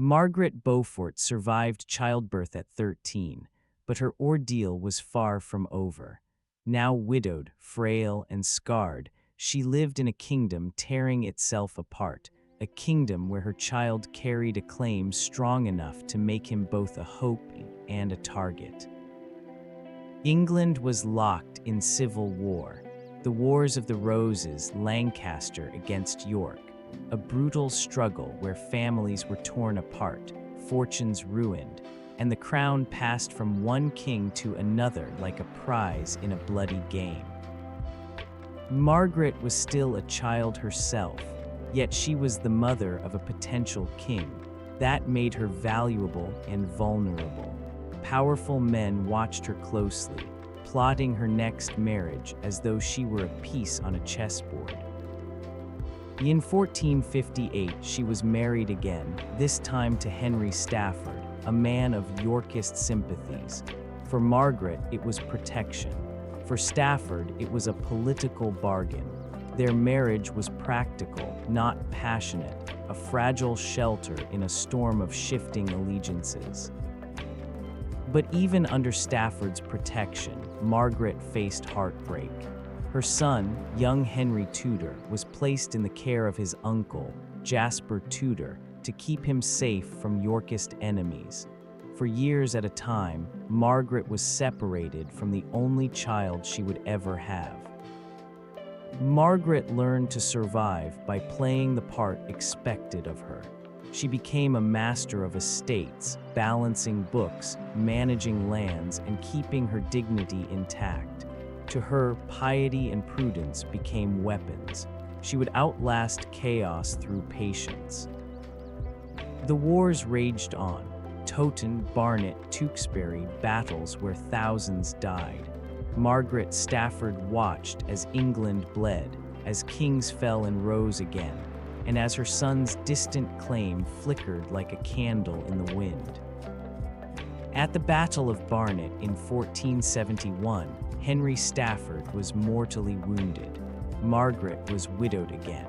Margaret Beaufort survived childbirth at 13, but her ordeal was far from over. Now widowed, frail, and scarred, she lived in a kingdom tearing itself apart, a kingdom where her child carried a claim strong enough to make him both a hope and a target. England was locked in civil war. The Wars of the Roses, Lancaster against York, a brutal struggle where families were torn apart, fortunes ruined, and the crown passed from one king to another like a prize in a bloody game. Margaret was still a child herself, yet she was the mother of a potential king. That made her valuable and vulnerable. Powerful men watched her closely, plotting her next marriage as though she were a piece on a chessboard. In 1458, she was married again, this time to Henry Stafford, a man of Yorkist sympathies. For Margaret, it was protection. For Stafford, it was a political bargain. Their marriage was practical, not passionate, a fragile shelter in a storm of shifting allegiances. But even under Stafford's protection, Margaret faced heartbreak. Her son, young Henry Tudor, was placed in the care of his uncle, Jasper Tudor, to keep him safe from Yorkist enemies. For years at a time, Margaret was separated from the only child she would ever have. Margaret learned to survive by playing the part expected of her. She became a master of estates, balancing books, managing lands, and keeping her dignity intact. To her, piety and prudence became weapons. She would outlast chaos through patience. The wars raged on. Towton, Barnet, Tewkesbury, battles where thousands died. Margaret Stafford watched as England bled, as kings fell and rose again, and as her son's distant claim flickered like a candle in the wind. At the Battle of Barnet in 1471, Henry Stafford was mortally wounded. Margaret was widowed again.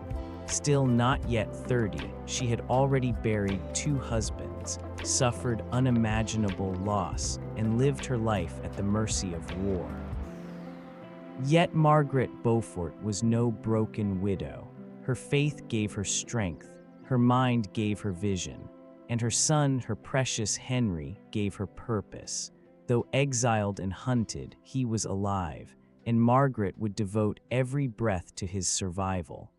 Still not yet 30, she had already buried 2 husbands, suffered unimaginable loss, and lived her life at the mercy of war. Yet Margaret Beaufort was no broken widow. Her faith gave her strength, her mind gave her vision, and her son, her precious Henry, gave her purpose. Though exiled and hunted, he was alive, and Margaret would devote every breath to his survival.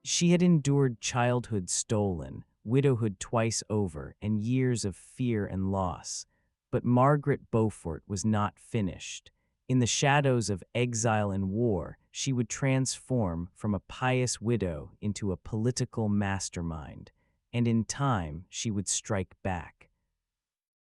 She had endured childhood stolen, widowhood twice over, and years of fear and loss. But Margaret Beaufort was not finished. In the shadows of exile and war, she would transform from a pious widow into a political mastermind, and in time she would strike back.